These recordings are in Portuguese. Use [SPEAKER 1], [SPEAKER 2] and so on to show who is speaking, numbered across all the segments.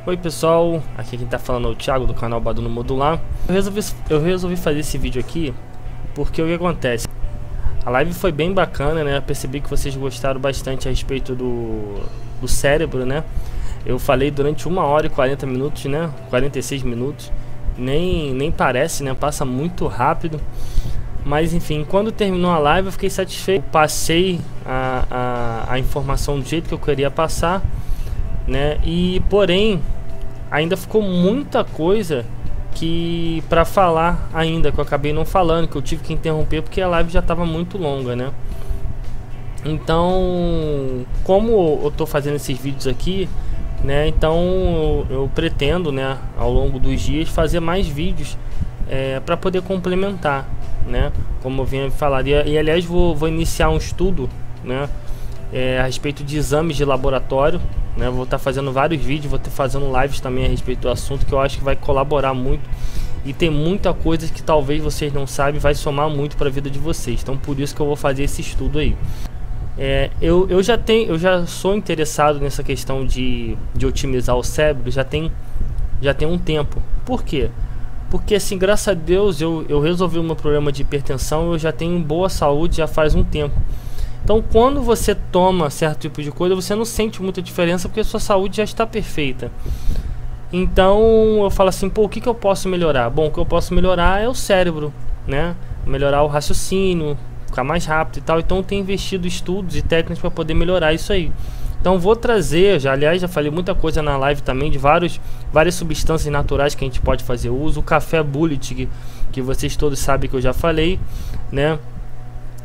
[SPEAKER 1] Oi pessoal, aqui quem tá falando é o Thiago do canal Baduno Modular. Eu resolvi fazer esse vídeo aqui porque o que acontece? A live foi bem bacana, né? Eu percebi que vocês gostaram bastante a respeito do cérebro, né? Eu falei durante 1 hora e 40 minutos, né? 46 minutos. Nem parece, né? Passa muito rápido. Mas enfim, quando terminou a live eu fiquei satisfeito. Passei a informação do jeito que eu queria passar, né? E porém ainda ficou muita coisa que para falar ainda, que eu acabei não falando, que eu tive que interromper porque a live já estava muito longa, né? Então, como eu tô fazendo esses vídeos aqui, né? Então eu pretendo, né, ao longo dos dias fazer mais vídeos para poder complementar, né? Como eu vinha falar, e aliás vou iniciar um estudo, né, a respeito de exames de laboratório, né? Vou estar fazendo vários vídeos, vou estar fazendo lives também a respeito do assunto, que eu acho que vai colaborar muito e tem muita coisa que talvez vocês não saibam, vai somar muito para a vida de vocês. Então por isso que eu vou fazer esse estudo aí. Eu já sou interessado nessa questão de otimizar o cérebro, já tem um tempo. Por quê? Porque assim, graças a Deus eu resolvi o meu problema de hipertensão, eu já tenho boa saúde já faz um tempo. Então quando você toma certo tipo de coisa, você não sente muita diferença porque a sua saúde já está perfeita. Então eu falo assim, pô, o que eu posso melhorar? Bom, o que eu posso melhorar é o cérebro, né? Melhorar o raciocínio, ficar mais rápido e tal. Então eu tenho investido estudos e técnicas para poder melhorar isso aí. Então vou trazer, aliás já falei muita coisa na live também, de várias substâncias naturais que a gente pode fazer uso. O café Bullet, que vocês todos sabem que eu já falei, né?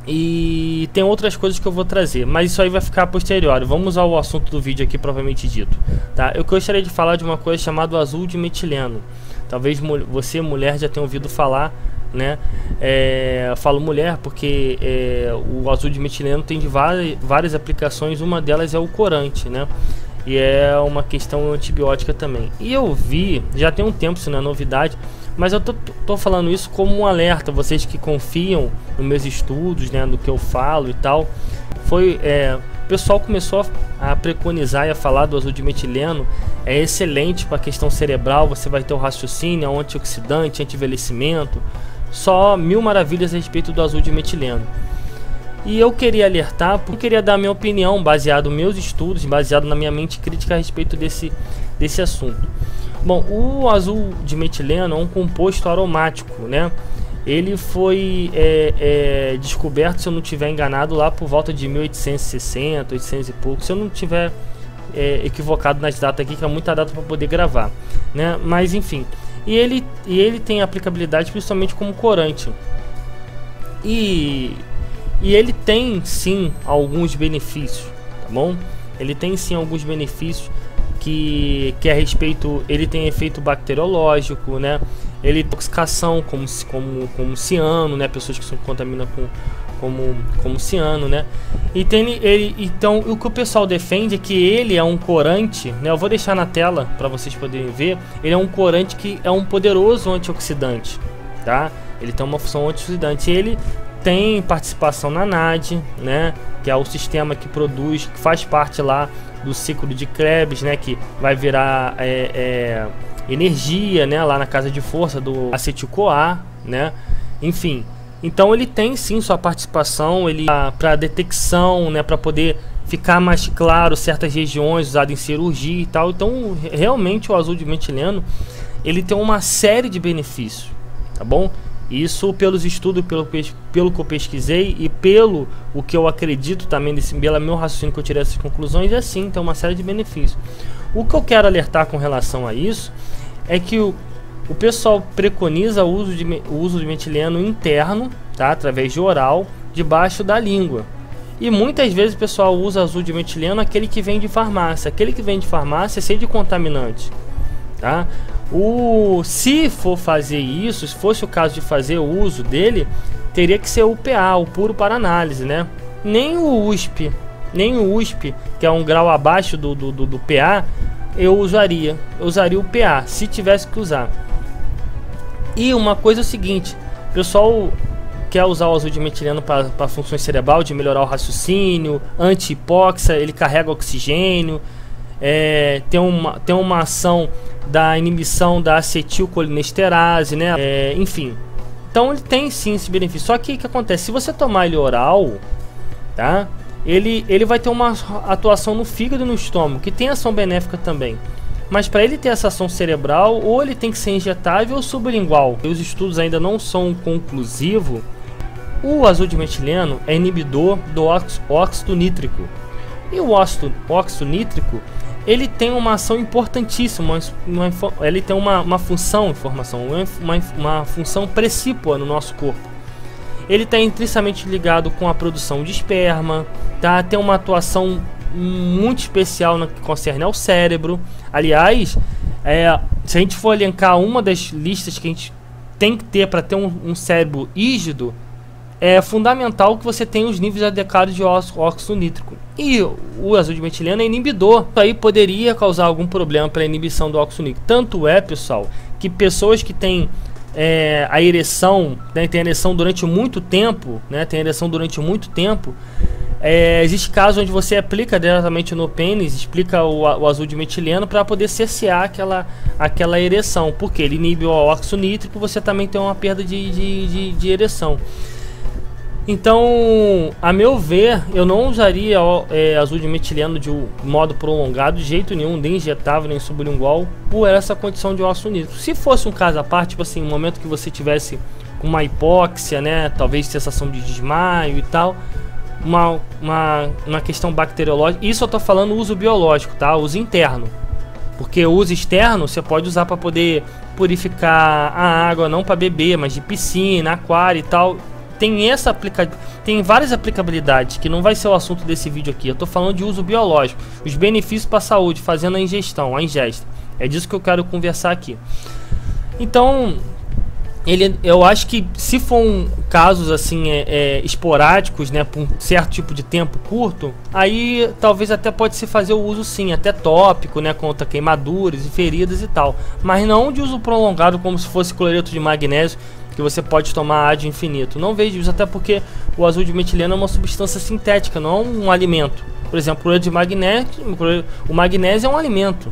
[SPEAKER 1] E tem outras coisas que eu vou trazer, mas isso aí vai ficar posterior. Vamos ao assunto do vídeo aqui propriamente dito, tá? Eu gostaria de falar de uma coisa chamada azul de metileno. Talvez você, mulher, já tenha ouvido falar, né? Eu falo mulher porque o azul de metileno tem de várias aplicações. Uma delas é o corante, né? E é uma questão antibiótica também. E eu vi, já tem um tempo, isso não é novidade, mas eu tô falando isso como um alerta, vocês que confiam nos meus estudos, né, no que eu falo e tal. O pessoal começou a preconizar e a falar do azul de metileno. É excelente para a questão cerebral, você vai ter o raciocínio, é um antioxidante, anti-envelhecimento. Só mil maravilhas a respeito do azul de metileno. E eu queria alertar, porque eu queria dar minha opinião, baseado nos meus estudos, baseado na minha mente crítica a respeito desse assunto. Bom, o azul de metileno é um composto aromático, né? Ele foi descoberto, se eu não estiver enganado, lá por volta de 1860, 800 e pouco, se eu não estiver equivocado nas datas aqui, que é muita data para poder gravar, né? Mas enfim, e ele tem aplicabilidade principalmente como corante. E ele tem sim alguns benefícios, tá bom? Ele tem sim alguns benefícios que a respeito, ele tem efeito bacteriológico, né? Ele tem intoxicação como ciano, né? Pessoas que se contaminam como ciano, né? E então o que o pessoal defende é que ele é um corante, né? Eu vou deixar na tela para vocês poderem ver. Ele é um corante que é um poderoso antioxidante, tá? Ele tem uma função antioxidante. Ele tem participação na NAD, né? Que é o sistema que produz, que faz parte lá do ciclo de Krebs, né? Que vai virar energia, né? Lá na casa de força do acetil-CoA, né? Enfim, então ele tem sim sua participação, ele para detecção, né? Para poder ficar mais claro certas regiões, usado em cirurgia e tal. Então realmente o azul de metileno ele tem uma série de benefícios, tá bom? Isso pelos estudos, pelo que eu pesquisei e pelo o que eu acredito também, pelo meu raciocínio que eu tirei essas conclusões, é assim, tem uma série de benefícios. O que eu quero alertar com relação a isso é que o pessoal preconiza o uso de metileno interno, tá? Através de oral, debaixo da língua. E muitas vezes o pessoal usa azul de metileno aquele que vem de farmácia. Aquele que vem de farmácia é cheio de contaminante, tá? Se for fazer isso, se fosse o caso de fazer o uso dele, teria que ser o PA, o puro para análise, né? Nem o USP, que é um grau abaixo do PA, eu usaria o PA, se tivesse que usar. E uma coisa é o seguinte, o pessoal quer usar o azul de metileno para funções cerebral, de melhorar o raciocínio, anti-hipóxia, ele carrega oxigênio. tem uma ação da inibição da acetilcolinesterase, né? Enfim, então ele tem sim esse benefício. Só que o que acontece? Se você tomar ele oral, tá? Ele vai ter uma atuação no fígado e no estômago, que tem ação benéfica também. Mas para ele ter essa ação cerebral, ou ele tem que ser injetável ou sublingual. Os estudos ainda não são conclusivos. O azul de metileno é inibidor do óxido nítrico. E o óxido nítrico, ele tem uma ação importantíssima. Ele tem uma função, uma função precípua no nosso corpo. Ele está intrinsecamente ligado com a produção de esperma, tá? Tem uma atuação muito especial no que concerne ao cérebro. Aliás, se a gente for elencar uma das listas que a gente tem que ter para ter um cérebro rígido, é fundamental que você tenha os níveis adequados de óxido nítrico. E o azul de metileno é inibidor. Isso aí poderia causar algum problema para a inibição do óxido nítrico. Tanto é, pessoal, que pessoas que têm a ereção, né, tem ereção durante muito tempo, né, existe casos onde você aplica diretamente no pênis, explica o azul de metileno para poder cessear aquela ereção, porque ele inibe o óxido nítrico, você também tem uma perda de ereção. Então, a meu ver, eu não usaria azul de metileno de modo prolongado, de jeito nenhum, nem injetável, nem sublingual, por essa condição de óxido nítrico. Se fosse um caso à parte, tipo assim, no momento que você tivesse uma hipóxia, né, talvez sensação de desmaio e tal, uma questão bacteriológica, isso eu tô falando uso biológico, tá? Uso interno. Porque o uso externo você pode usar para poder purificar a água, não para beber, mas de piscina, aquário e tal. Tem várias aplicabilidades, que não vai ser o assunto desse vídeo aqui. Eu tô falando de uso biológico, os benefícios para a saúde, fazendo a ingesta. É disso que eu quero conversar aqui. Então, eu acho que se for casos assim esporádicos, né, por um certo tipo de tempo curto, aí talvez até pode se fazer o uso sim, até tópico, né, contra queimaduras e feridas e tal, mas não de uso prolongado como se fosse cloreto de magnésio, que você pode tomar ad infinito. Não vejo isso, até porque o azul de metileno é uma substância sintética, não é um alimento. Por exemplo, o cloreto de magnésio, o magnésio é um alimento,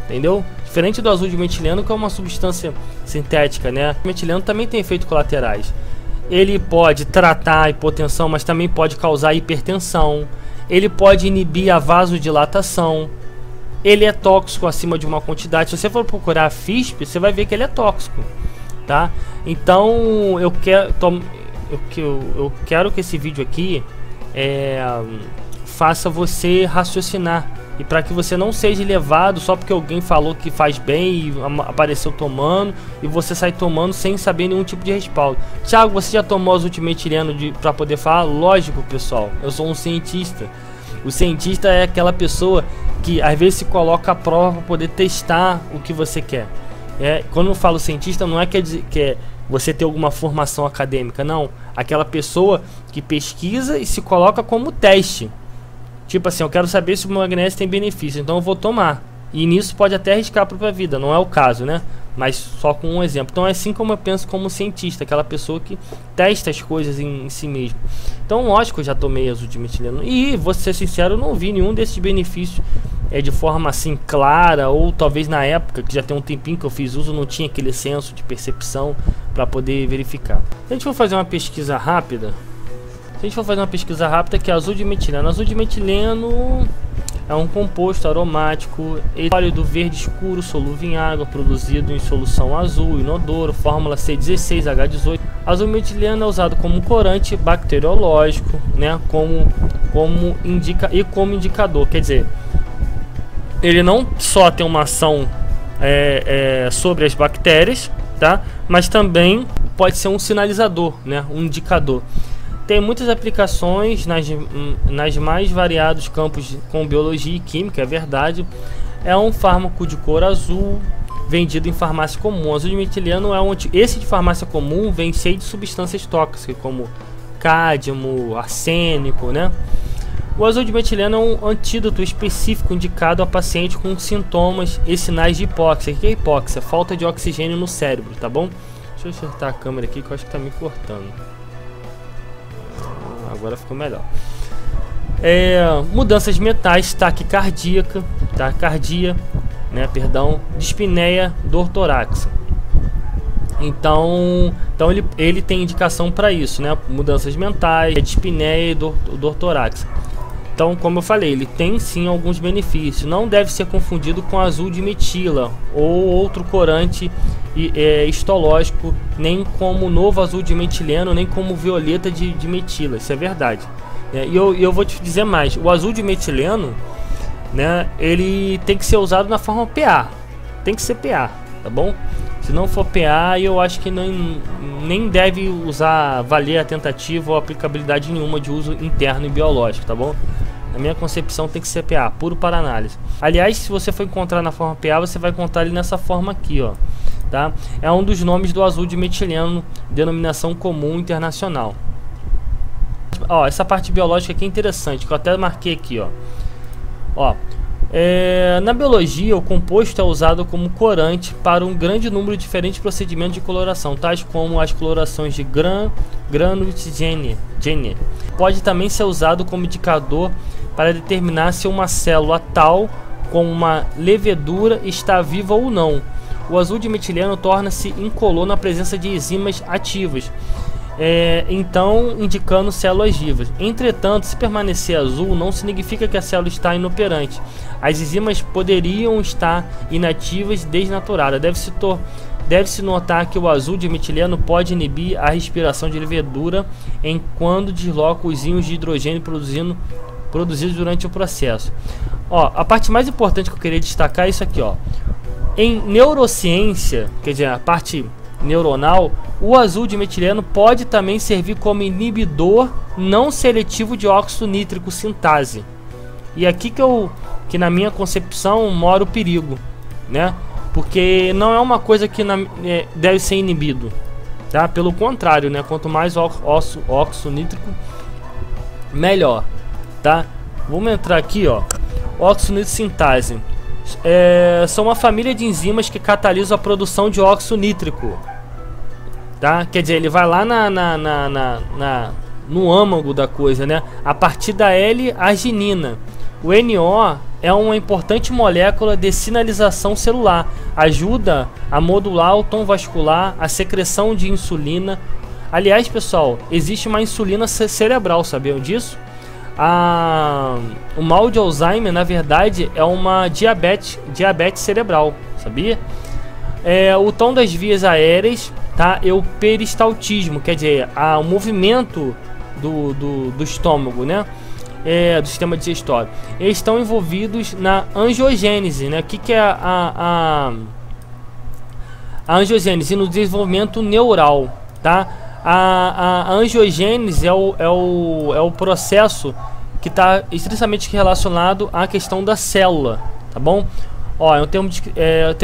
[SPEAKER 1] entendeu? Diferente do azul de metileno, que é uma substância sintética, né? O metileno também tem efeitos colaterais. Ele pode tratar a hipotensão, mas também pode causar hipertensão. Ele pode inibir a vasodilatação. Ele é tóxico acima de uma quantidade. Se você for procurar a FISP, você vai ver que ele é tóxico, tá? Então eu quero que esse vídeo aqui faça você raciocinar, e para que você não seja levado só porque alguém falou que faz bem e apareceu tomando, e você sai tomando sem saber nenhum tipo de respaldo. Thiago, você já tomou azul de metileno para poder falar? Lógico, pessoal, eu sou um cientista. O cientista é aquela pessoa que às vezes se coloca à prova para poder testar o que você quer. Quando eu falo cientista, não é que você ter alguma formação acadêmica, não. Aquela pessoa que pesquisa e se coloca como teste. Tipo assim, eu quero saber se o magnésio tem benefício, então eu vou tomar. E nisso pode até arriscar a própria vida, não é o caso, né? Mas só com um exemplo. Então é assim como eu penso como cientista, aquela pessoa que testa as coisas em si mesmo. Então lógico, eu já tomei azul de metileno. E, vou ser sincero, eu não vi nenhum desses benefícios de forma assim clara, ou talvez na época, que já tem um tempinho que eu fiz uso, não tinha aquele senso de percepção para poder verificar. Se a gente for fazer uma pesquisa rápida, que é azul de metileno. Azul de metileno é um composto aromático, sólido verde escuro, solúvel em água, produzido em solução azul, inodoro, fórmula C16H18. Azul metileno é usado como corante bacteriológico, né, como indicador. Quer dizer, ele não só tem uma ação sobre as bactérias, tá, mas também pode ser um sinalizador, né, um indicador. Tem muitas aplicações nas mais variados campos com biologia e química, é verdade. É um fármaco de cor azul, vendido em farmácia comum. O azul de metileno esse de farmácia comum vem cheio de substâncias tóxicas, como cádmio, arsênico, né? O azul de metileno é um antídoto específico indicado a paciente com sintomas e sinais de hipóxia. O que é hipóxia? Falta de oxigênio no cérebro, tá bom? Deixa eu acertar a câmera aqui que eu acho que tá me cortando. Agora ficou melhor. Mudanças metais, taquicardia, né, perdão, dispneia, dor torácica. Então ele tem indicação para isso, né? Mudanças mentais, dispneia e dor torácica. Então, como eu falei, ele tem sim alguns benefícios. Não deve ser confundido com azul de metila ou outro corante histológico, nem como novo azul de metileno, nem como violeta de metila. Isso é verdade. E eu vou te dizer mais. O azul de metileno, né, ele tem que ser usado na forma PA. Tem que ser PA, tá bom? Se não for PA, eu acho que nem deve valer a tentativa ou aplicabilidade nenhuma de uso interno e biológico, tá bom? Na minha concepção tem que ser PA, puro para análise. Aliás, se você for encontrar na forma PA, você vai encontrar ele nessa forma aqui, ó, tá? É um dos nomes do azul de metileno, denominação comum internacional. Ó, essa parte biológica aqui é interessante, que eu até marquei aqui, ó. Na biologia, o composto é usado como corante para um grande número de diferentes procedimentos de coloração, tais como as colorações de Granulitz-Jenner. Pode também ser usado como indicador para determinar se uma célula tal com uma levedura está viva ou não. O azul de metileno torna-se incolor na presença de enzimas ativas, então indicando células vivas. Entretanto, se permanecer azul, não significa que a célula está inoperante. As enzimas poderiam estar inativas e desnaturadas. Deve-se notar que o azul de metileno pode inibir a respiração de levedura enquanto desloca os íons de hidrogênio produzidos durante o processo. Ó, a parte mais importante que eu queria destacar é isso aqui, ó. Em neurociência, quer dizer, a parte neuronal, o azul de metileno pode também servir como inibidor não seletivo de óxido nítrico sintase. E aqui que na minha concepção mora o perigo, né? Porque não é uma coisa que deve ser inibido, tá? Pelo contrário, né? Quanto mais óxido nítrico, melhor, tá? Vamos entrar aqui, ó. Óxido nítrico sintase. São uma família de enzimas que catalisam a produção de óxido nítrico, tá? Quer dizer, ele vai lá no âmago da coisa, né? A partir da L-arginina. O NO é uma importante molécula de sinalização celular. Ajuda a modular o tom vascular, a secreção de insulina. Aliás, pessoal, existe uma insulina cerebral, sabiam disso? O mal de Alzheimer, na verdade, é uma diabetes cerebral, sabia? O tom das vias aéreas, tá? É o peristaltismo, quer dizer, o movimento do estômago, né? Do sistema digestório. Eles estão envolvidos na angiogênese, né? O que é a angiogênese? No desenvolvimento neural, tá? A angiogênese é o processo que está estritamente relacionado à questão da célula, tá bom? Ó, é um termo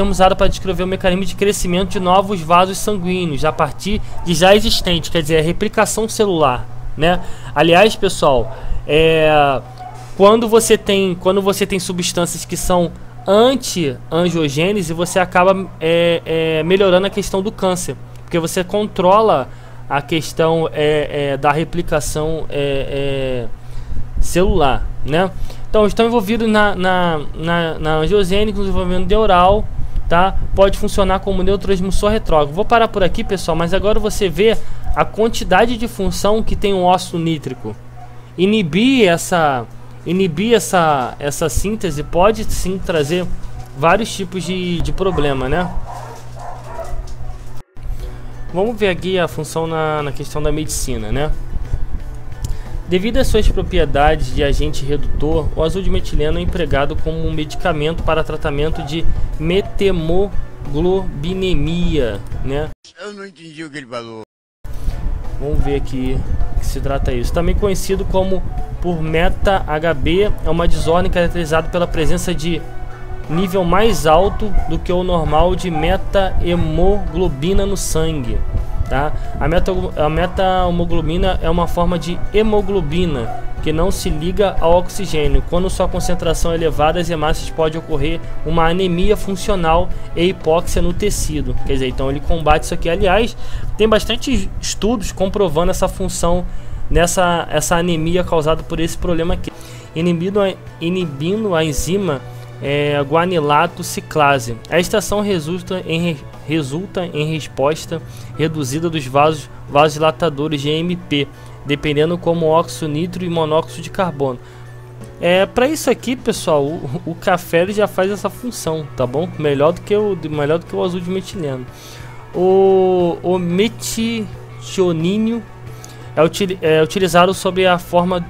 [SPEAKER 1] usado para descrever o mecanismo de crescimento de novos vasos sanguíneos a partir de já existentes, quer dizer, a replicação celular, né? Aliás, pessoal, quando você tem substâncias que são anti-angiogênese, você acaba melhorando a questão do câncer, porque você controla a questão da replicação celular, né? Então estão envolvidos na angiogênese, no desenvolvimento neural, tá? Pode funcionar como neurotransmissor retrógrado. Vou parar por aqui, pessoal, mas agora você vê a quantidade de função que tem um óxido nítrico. Inibir essa síntese pode sim trazer vários tipos de problema, né? Vamos ver aqui a função na questão da medicina, né? Devido às suas propriedades de agente redutor, o azul de metileno é empregado como um medicamento para tratamento de metemoglobinemia, né?
[SPEAKER 2] Eu não entendi o que ele falou.
[SPEAKER 1] Vamos ver aqui o que se trata isso. Também conhecido como por meta-HB, é uma desordem caracterizada pela presença de nível mais alto do que o normal de meta-hemoglobina no sangue, tá? A meta-hemoglobina é uma forma de hemoglobina que não se liga ao oxigênio. Quando sua concentração é elevada, as hemácias pode ocorrer uma anemia funcional e hipóxia no tecido. Quer dizer, então ele combate isso aqui. Aliás, tem bastante estudos comprovando essa função essa anemia causada por esse problema aqui. inibindo a enzima guanilato ciclase. Esta ação resulta em resposta reduzida dos vasodilatadores GMP, dependendo como óxido nitro e monóxido de carbono. Para isso aqui, pessoal, o café ele já faz essa função, tá bom? Melhor do que o azul de metileno. O metionínio é utilizado sob a forma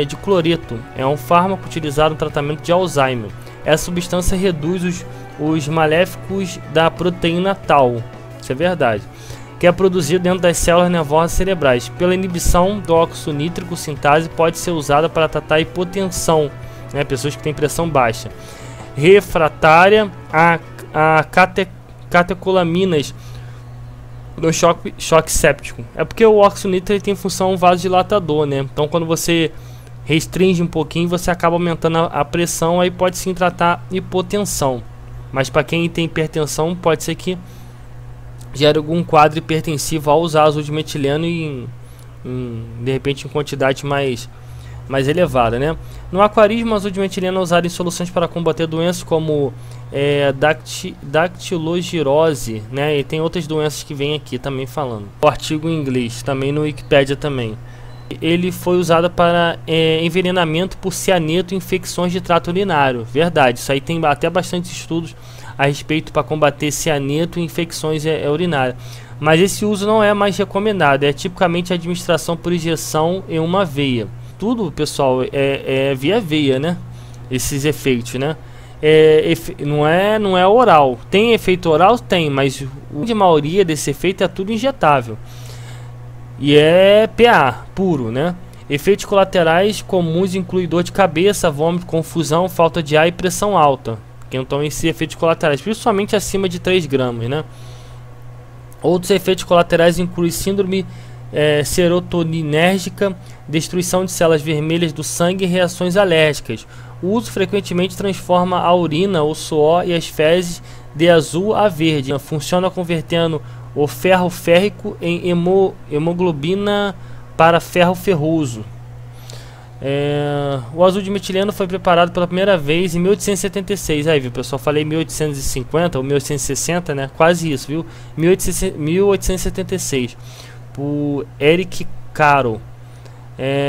[SPEAKER 1] de cloreto. É um fármaco utilizado no tratamento de Alzheimer. Essa substância reduz os maléficos da proteína tau, isso é verdade, que é produzido dentro das células nervosas cerebrais. Pela inibição do óxido nítrico, sintase pode ser usada para tratar hipotensão, né, pessoas que têm pressão baixa, refratária a catecolaminas do choque séptico. É porque o óxido nítrico tem função vasodilatador, né? Então quando você restringe um pouquinho, você acaba aumentando a pressão, aí pode sim tratar hipotensão. Mas para quem tem hipertensão, pode ser que gere algum quadro hipertensivo ao usar azul de metileno e de repente em quantidade mais elevada, né? No aquarismo, azul de metileno é usado em soluções para combater doenças como dactilogirose, né? E tem outras doenças que vem aqui também falando. O artigo em inglês, também no Wikipedia também. Ele foi usado para envenenamento por cianeto e infecções de trato urinário. Verdade, isso aí tem até bastante estudos a respeito para combater cianeto e infecções urinárias. Mas esse uso não é mais recomendado, é tipicamente a administração por injeção em uma veia. Tudo, pessoal, é via veia, né? Esses efeitos, né? Não é oral. Tem efeito oral? Tem, mas a maioria desse efeito é tudo injetável. E é PA puro, né? Efeitos colaterais comuns incluem dor de cabeça, vômito, confusão, falta de ar e pressão alta. Que então esses efeitos colaterais, principalmente acima de 3 gramas, né? Outros efeitos colaterais incluem síndrome serotoninérgica, destruição de células vermelhas do sangue e reações alérgicas. O uso frequentemente transforma a urina, o suor e as fezes de azul a verde. Funciona convertendo o ferro férrico em hemoglobina para ferro ferroso. O azul de metileno foi preparado pela primeira vez em 1876. Aí, viu, pessoal? Falei 1850 ou 1860, né? Quase isso, viu? 1876. Por Eric Caro.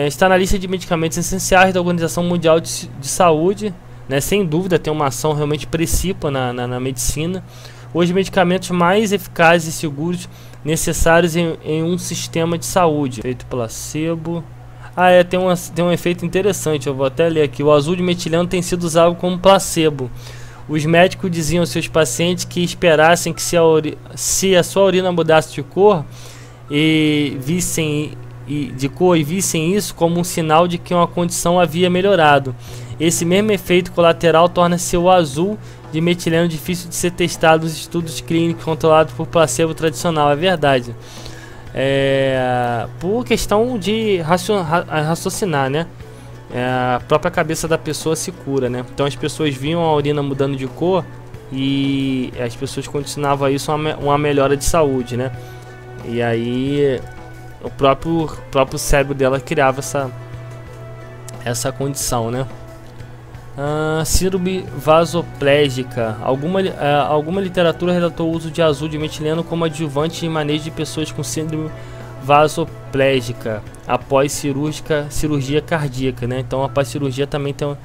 [SPEAKER 1] Está na lista de medicamentos essenciais da Organização Mundial de Saúde, né? Sem dúvida, tem uma ação realmente precípua na medicina. Os medicamentos mais eficazes e seguros necessários em um sistema de saúde. Efeito placebo. Tem um efeito interessante, eu vou até ler aqui. O azul de metileno tem sido usado como placebo. Os médicos diziam aos seus pacientes que esperassem que se a sua urina mudasse de cor e vissem isso como um sinal de que uma condição havia melhorado. Esse mesmo efeito colateral torna-se o azul de metileno difícil de ser testado nos estudos clínicos controlados por placebo tradicional. É verdade. Por questão de raciocinar, né? A própria cabeça da pessoa se cura, né? Então as pessoas viam a urina mudando de cor e as pessoas condicionavam isso a uma melhora de saúde, né? E aí o próprio cérebro dela criava essa condição, né? Síndrome vasoplégica. Alguma literatura relatou o uso de azul de metileno como adjuvante em manejo de pessoas com síndrome vasoplégica após cirurgia cardíaca, né? Então após cirurgia também tem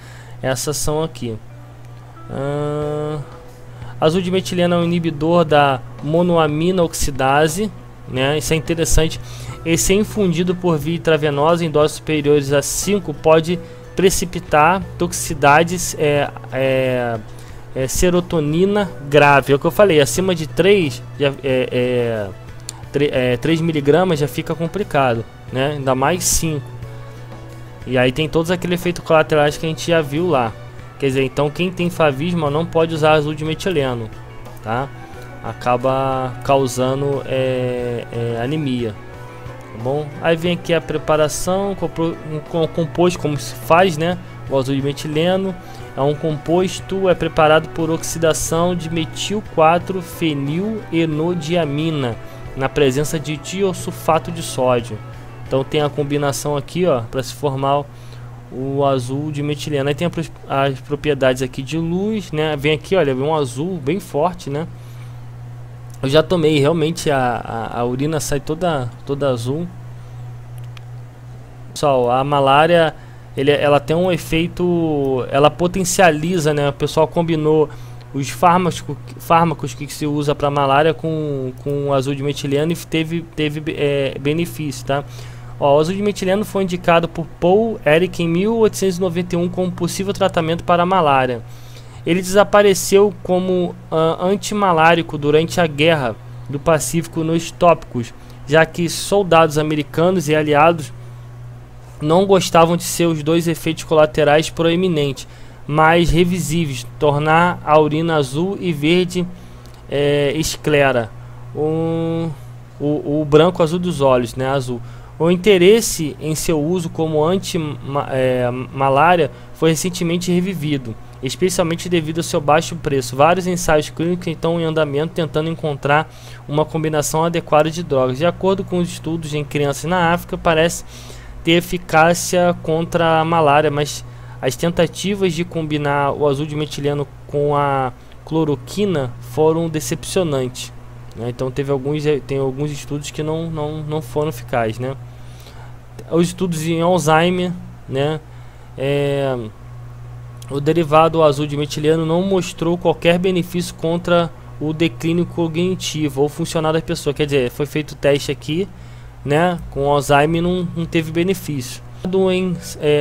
[SPEAKER 1] essa ação aqui. Azul de metileno é um inibidor da monoamina oxidase, né? Isso é interessante. Esse é infundido por via intravenosa em doses superiores a 5 pode precipitar toxicidades serotonina grave. É o que eu falei, acima de 3 miligramas já fica complicado, né? Ainda mais 5. E aí tem todos aqueles efeitos colaterais que a gente já viu lá. Quer dizer, então quem tem favismo não pode usar azul de metileno, tá? Acaba causando anemia. Bom, aí vem aqui a preparação com composto, como se faz, né? O azul de metileno é um composto, é preparado por oxidação de metil 4-fenilenodiamina na presença de tiosulfato de sódio. Então tem a combinação aqui, ó, para se formar o azul de metileno. Aí tem as propriedades aqui de luz, né? Vem aqui, olha, vem um azul bem forte, né? Eu já tomei, realmente a urina sai toda azul. Pessoal, a malária, ela tem um efeito, ela potencializa, né? O pessoal combinou os fármacos que se usa para malária com o azul de metileno e teve benefício, tá? Ó, o azul de metileno foi indicado por Paul Ehrlich em 1891 como possível tratamento para a malária. Ele desapareceu como antimalárico durante a Guerra do Pacífico nos tópicos, já que soldados americanos e aliados não gostavam de seus dois efeitos colaterais proeminentes, mas revisíveis, tornar a urina azul e verde esclera, o branco azul dos olhos, né, azul. O interesse em seu uso como anti-malária foi recentemente revivido, especialmente devido ao seu baixo preço. Vários ensaios clínicos estão em andamento tentando encontrar uma combinação adequada de drogas. De acordo com os estudos em crianças na África, parece ter eficácia contra a malária, mas as tentativas de combinar o azul de metileno com a cloroquina foram decepcionantes, né? Então tem alguns estudos que não foram eficazes, né? Os estudos em Alzheimer, né? O derivado azul de metileno não mostrou qualquer benefício contra o declínio cognitivo ou funcional da pessoa. Quer dizer, foi feito o teste aqui, né? Com Alzheimer não teve benefício. Em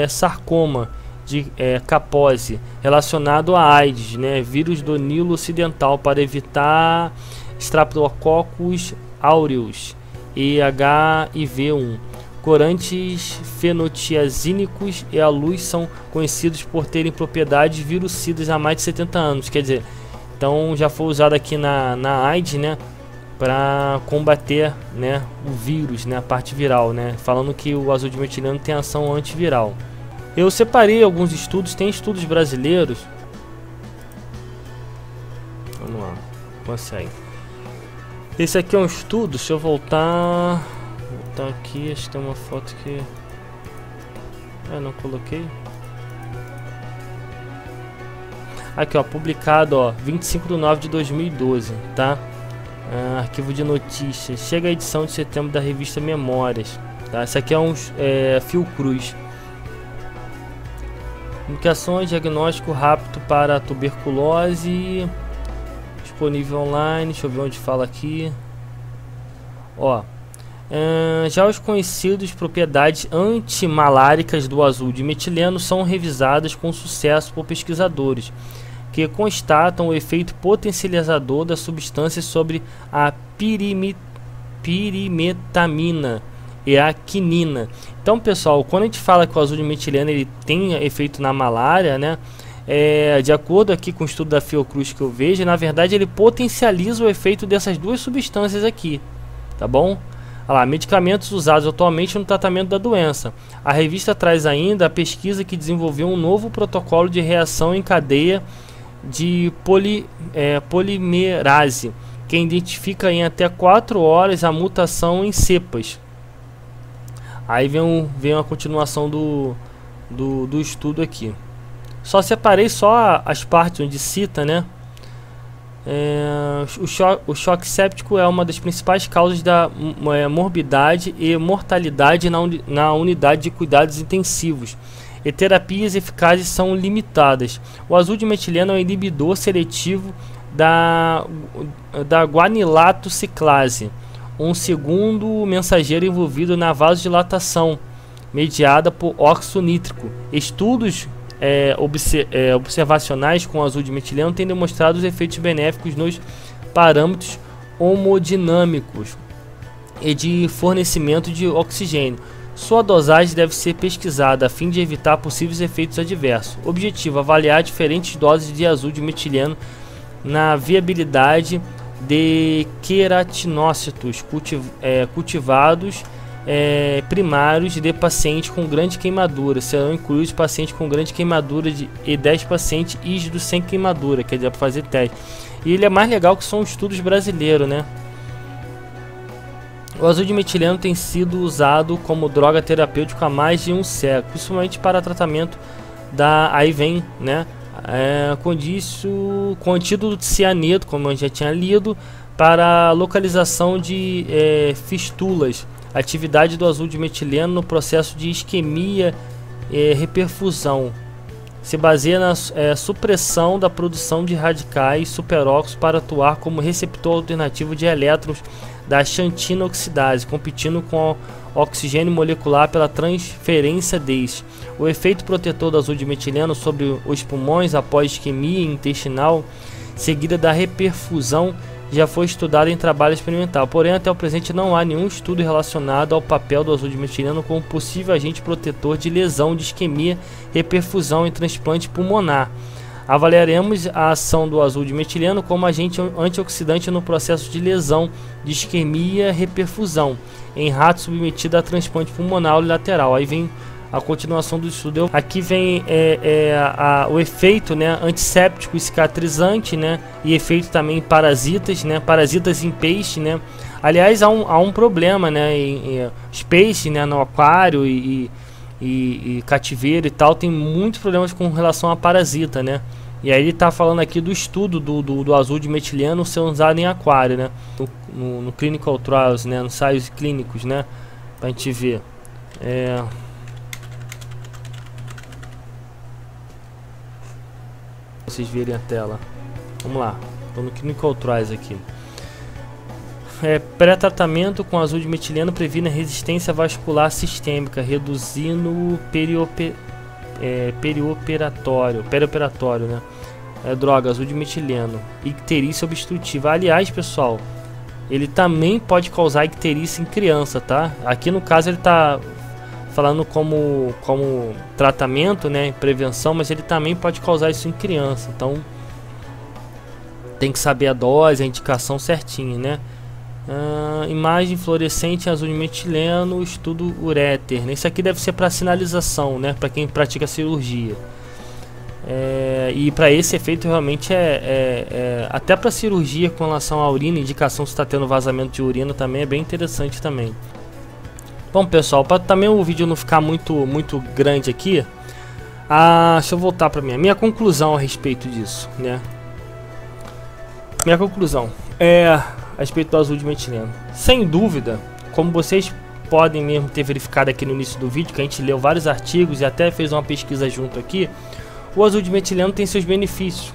[SPEAKER 1] sarcoma de Kaposi, relacionado a AIDS, né? Vírus do Nilo Ocidental, para evitar Streptococcus aureus e HIV-1. Corantes fenotiazínicos e a luz são conhecidos por terem propriedades virucidas há mais de 70 anos. Quer dizer, então já foi usado aqui na AIDS, né, para combater, né, o vírus, né, a parte viral, né, falando que o azul de metileno tem ação antiviral. Eu separei alguns estudos, tem estudos brasileiros. Vamos lá, consegue. Esse aqui é um estudo, deixa eu voltar aqui, acho que tem uma foto que não coloquei. Aqui, ó, publicado, ó, 25/9/2012, tá? Arquivo de notícias. Chega a edição de setembro da revista Memórias, tá? Esse aqui é um Fiocruz. Indicações, diagnóstico rápido para tuberculose, disponível online. Deixa eu ver onde fala aqui. Ó, já os conhecidos propriedades antimaláricas do azul de metileno são revisadas com sucesso por pesquisadores que constatam o efeito potencializador da substância sobre a pirimetamina e a quinina. Então, pessoal, quando a gente fala que o azul de metileno ele tem efeito na malária, né? De acordo aqui com o estudo da Fiocruz que eu vejo, na verdade ele potencializa o efeito dessas duas substâncias aqui, tá bom? Olha lá, medicamentos usados atualmente no tratamento da doença. A revista traz ainda a pesquisa que desenvolveu um novo protocolo de reação em cadeia de polimerase, que identifica em até 4 horas a mutação em cepas. Aí vem a continuação do estudo aqui. Só separei só as partes onde cita, né? O choque séptico é uma das principais causas da morbidade e mortalidade na unidade de cuidados intensivos, e terapias eficazes são limitadas. O azul de metileno é um inibidor seletivo da guanilato ciclase, um segundo mensageiro envolvido na vasodilatação mediada por óxido nítrico. Estudos observacionais com azul de metileno têm demonstrado os efeitos benéficos nos parâmetros homodinâmicos e de fornecimento de oxigênio. Sua dosagem deve ser pesquisada a fim de evitar possíveis efeitos adversos. Objetivo: avaliar diferentes doses de azul de metileno na viabilidade de queratinócitos cultivados primários de pacientes com grande queimadura. Serão incluídos pacientes com grande queimadura e 10 pacientes rígidos sem queimadura, quer dizer, para fazer teste. E ele é mais legal que são estudos brasileiros, né? O azul de metileno tem sido usado como droga terapêutica há mais de um século, principalmente para tratamento da... Aí vem, né, com antídoto de cianeto, como eu já tinha lido, para localização de fistulas. A atividade do azul de metileno no processo de isquemia e reperfusão se baseia na supressão da produção de radicais superóxidos para atuar como receptor alternativo de elétrons da xantina oxidase, competindo com o oxigênio molecular pela transferência deste. O efeito protetor do azul de metileno sobre os pulmões após isquemia intestinal seguida da reperfusão já foi estudado em trabalho experimental, porém até o presente não há nenhum estudo relacionado ao papel do azul de metileno como possível agente protetor de lesão de isquemia, reperfusão e transplante pulmonar. Avaliaremos a ação do azul de metileno como agente antioxidante no processo de lesão de isquemia, reperfusão em rato submetido a transplante pulmonar lateral. Aí vem a continuação do estudo. Aqui vem o efeito, né, antisséptico e cicatrizante, né, e efeito também em parasitas, né, parasitas em peixe, né. Aliás, há um problema, né, os peixes, né, no aquário e cativeiro e tal, tem muitos problemas com relação a parasita, né. E aí ele está falando aqui do estudo do azul de metileno ser usado em aquário, né, no clinical trials, né, nos ensaios clínicos, né, pra gente ver. Vocês verem a tela. Vamos lá, estou no clinical trials aqui. Pré-tratamento com azul de metileno previne a resistência vascular sistêmica, reduzindo o perioperatório, né? Droga, azul de metileno, icterícia obstrutiva. Aliás, pessoal, ele também pode causar icterícia em criança, tá? Aqui no caso ele está falando como tratamento, né, prevenção, mas ele também pode causar isso em criança. Então tem que saber a dose, a indicação certinha, né? Imagem fluorescente azul de metileno, estudo uréter, né? Isso aqui deve ser para sinalização, né, para quem pratica cirurgia. E para esse efeito realmente até para cirurgia com relação à urina, indicação se está tendo vazamento de urina também é bem interessante também. Bom, pessoal, para também o vídeo não ficar muito grande aqui, deixa eu voltar para minha conclusão a respeito disso, né? Minha conclusão a respeito do azul de metileno. Sem dúvida, como vocês podem mesmo ter verificado aqui no início do vídeo, que a gente leu vários artigos e até fez uma pesquisa junto aqui, o azul de metileno tem seus benefícios.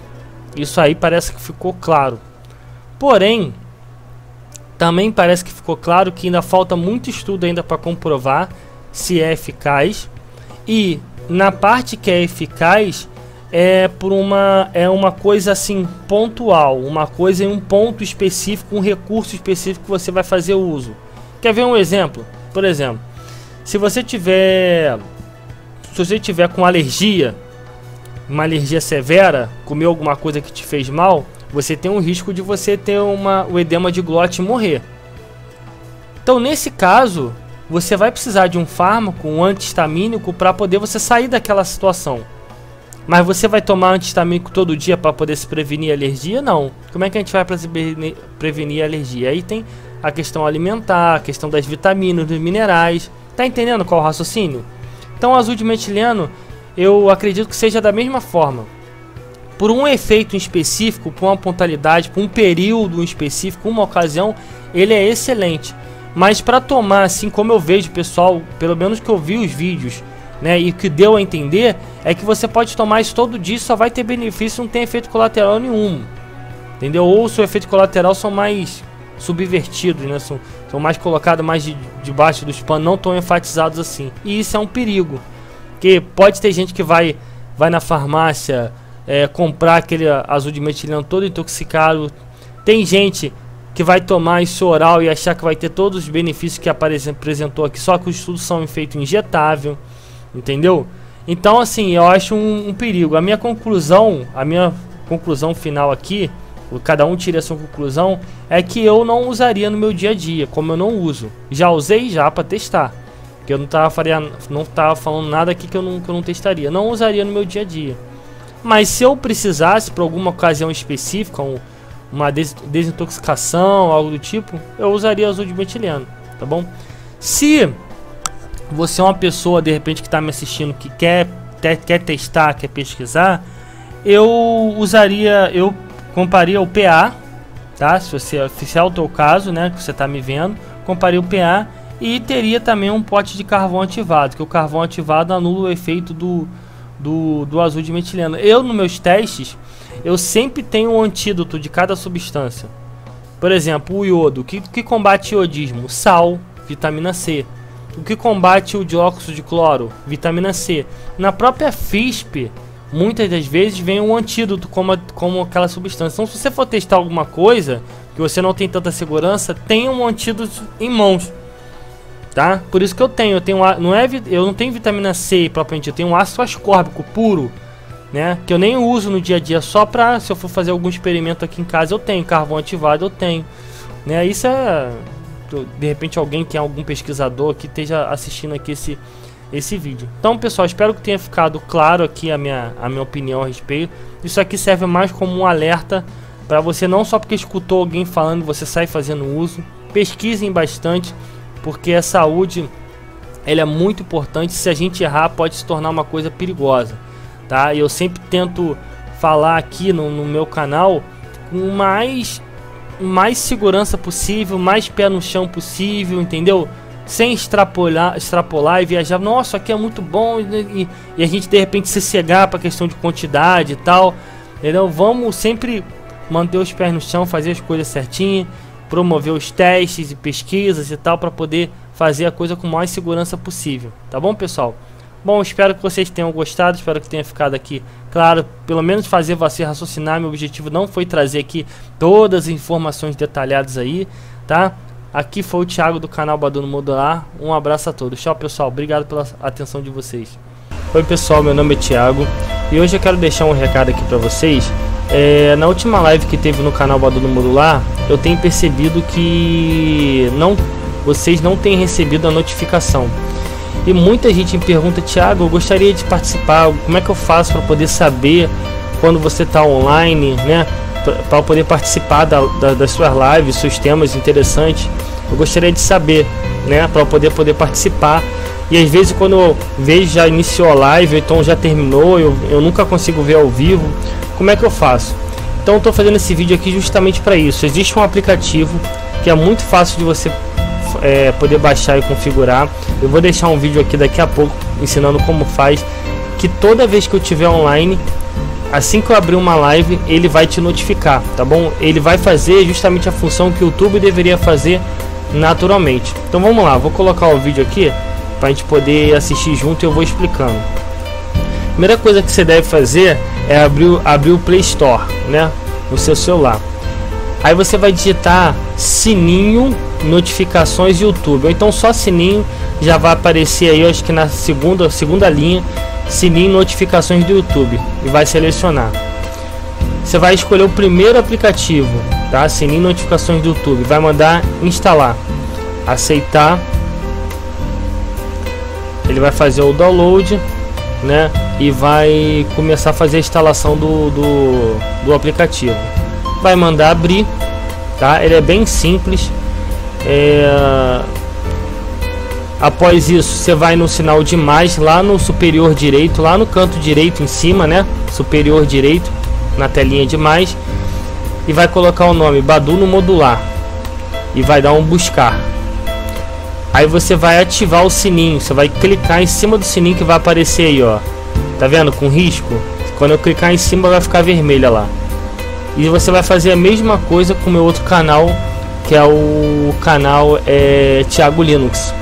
[SPEAKER 1] Isso aí parece que ficou claro. Porém, também parece que ficou claro que ainda falta muito estudo ainda para comprovar se é eficaz. E na parte que é eficaz é uma coisa assim pontual, uma coisa em um ponto específico, um recurso específico que você vai fazer uso. Quer ver um exemplo? Por exemplo, se você tiver com alergia, uma alergia severa, comeu alguma coisa que te fez mal, você tem um risco de você ter o edema de glote e morrer. Então, nesse caso, você vai precisar de um fármaco, um antihistamínico, para poder você sair daquela situação. Mas você vai tomar antihistamínico todo dia para poder se prevenir a alergia? Não. Como é que a gente vai prevenir a alergia? Aí tem a questão alimentar, a questão das vitaminas, dos minerais. Tá entendendo qual é o raciocínio? Então, o azul de metileno, eu acredito que seja da mesma forma. Por um efeito específico, por uma pontualidade, por um período específico, uma ocasião, ele é excelente. Mas para tomar, assim como eu vejo, pessoal, pelo menos que eu vi os vídeos, né, e que deu a entender, é que você pode tomar isso todo dia, só vai ter benefício, não tem efeito colateral nenhum. Entendeu? Ou o seu efeito colateral são mais subvertidos, né, são mais colocados mais debaixo dos panos, não tão enfatizados assim. E isso é um perigo. Porque pode ter gente que vai na farmácia comprar aquele azul de metileno todo intoxicado. Tem gente que vai tomar isso oral e achar que vai ter todos os benefícios que apresentou aqui, só que os estudos são feitos injetável, entendeu? Então, assim, eu acho um perigo. A minha conclusão final aqui, cada um tira a sua conclusão, é que eu não usaria no meu dia a dia, como eu não uso. Já usei já para testar, porque eu não tava falando nada aqui que eu não testaria. Não usaria no meu dia a dia. Mas se eu precisasse, por alguma ocasião específica, uma desintoxicação, algo do tipo, eu usaria azul de metileno. tá bom? Se você é uma pessoa de repente que está me assistindo que quer testar, quer pesquisar, eu compraria o PA, tá? Se é o teu caso, né, que você está me vendo, compraria o PA e teria também um pote de carvão ativado, que o carvão ativado anula o efeito do azul de metileno. Nos meus testes, eu sempre tenho um antídoto de cada substância. Por exemplo, o iodo, o que combate iodismo? Sal, vitamina C. O que combate o dióxido de cloro? Vitamina C. Na própria FISP, muitas das vezes vem um antídoto como aquela substância. Então, se você for testar alguma coisa que você não tem tanta segurança, tenha um antídoto em mãos, tá? Por isso que eu não tenho vitamina C propriamente, eu tenho um ácido ascórbico puro, né? Que eu nem uso no dia a dia, só pra, se eu for fazer algum experimento aqui em casa, eu tenho carvão ativado, eu tenho, né? Isso é, de repente alguém tem algum pesquisador que esteja assistindo aqui esse vídeo. Então, pessoal, espero que tenha ficado claro aqui a minha opinião a respeito. Isso aqui serve mais como um alerta para você, não só porque escutou alguém falando, você sai fazendo uso. Pesquisem bastante, porque a saúde, ela é muito importante. Se a gente errar, pode se tornar uma coisa perigosa, tá? E eu sempre tento falar aqui no meu canal com mais segurança possível, mais pé no chão possível, entendeu? Sem extrapolar e viajar. Nossa, aqui é muito bom, e a gente de repente se cegar para questão de quantidade e tal, entendeu? Vamos sempre manter os pés no chão, fazer as coisas certinho, promover os testes e pesquisas e tal, para poder fazer a coisa com mais segurança possível, tá bom, pessoal? Bom, espero que vocês tenham gostado, espero que tenha ficado aqui claro, pelo menos fazer você raciocinar. Meu objetivo não foi trazer aqui todas as informações detalhadas aí, tá? Aqui foi o Thiago do canal Baduno Modular. Um abraço a todos. Tchau, pessoal. Obrigado pela atenção de vocês. Oi, pessoal. Meu nome é Thiago e hoje eu quero deixar um recado aqui para vocês. Na última live que teve no canal Baduno Modular, eu tenho percebido que vocês não têm recebido a notificação. E muita gente me pergunta: Thiago, eu gostaria de participar, como é que eu faço para poder saber quando você está online, né? Para poder participar das suas lives, seus temas interessantes. Eu gostaria de saber, né? Para poder participar. E às vezes quando eu vejo já iniciou a live, então já terminou, eu nunca consigo ver ao vivo. Como é que eu faço? Então eu estou fazendo esse vídeo aqui justamente para isso. Existe um aplicativo que é muito fácil de você poder baixar e configurar. Eu vou deixar um vídeo aqui daqui a pouco ensinando como faz, que toda vez que eu estiver online, assim que eu abrir uma live, ele vai te notificar, tá bom? Ele vai fazer justamente a função que o YouTube deveria fazer naturalmente. Então vamos lá, vou colocar o vídeo aqui para a gente poder assistir junto e eu vou explicando. Primeira coisa que você deve fazer é abrir o Play Store, né, no seu celular. Aí você vai digitar sininho, notificações YouTube, ou então só sininho, já vai aparecer aí, eu acho que na segunda linha, sininho, notificações do YouTube, e vai selecionar. Você vai escolher o primeiro aplicativo, tá? Sininho, notificações do YouTube, vai mandar instalar, aceitar. Ele vai fazer o download, né? E vai começar a fazer a instalação do aplicativo. Vai mandar abrir, tá? Ele é bem simples. Após isso, você vai no sinal de mais lá no superior direito, lá no canto direito em cima, né? Superior direito, na telinha de mais, e vai colocar o nome Baduno Modular e vai dar um buscar. Aí você vai ativar o sininho, você vai clicar em cima do sininho que vai aparecer aí, ó. Tá vendo? Com risco. Quando eu clicar em cima vai ficar vermelha lá. E você vai fazer a mesma coisa com o meu outro canal, que é o canal Thiago Linux.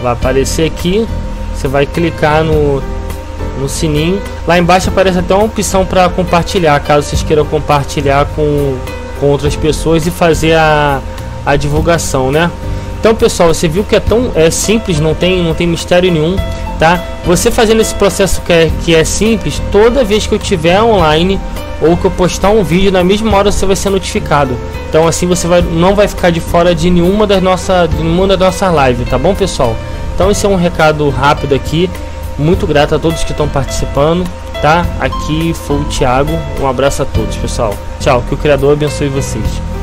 [SPEAKER 1] Vai aparecer aqui, você vai clicar no sininho. Lá embaixo aparece até uma opção para compartilhar, caso vocês queiram compartilhar com outras pessoas e fazer a divulgação, né? Então, pessoal, você viu que é simples, não tem mistério nenhum, tá? Você fazendo esse processo que é simples, toda vez que eu tiver online ou que eu postar um vídeo, na mesma hora você vai ser notificado. Então assim você não vai ficar de fora de nenhuma das nossas lives, tá bom, pessoal? Então esse é um recado rápido aqui. Muito grato a todos que estão participando, tá? Aqui foi o Thiago. Um abraço a todos, pessoal. Tchau, que o Criador abençoe vocês.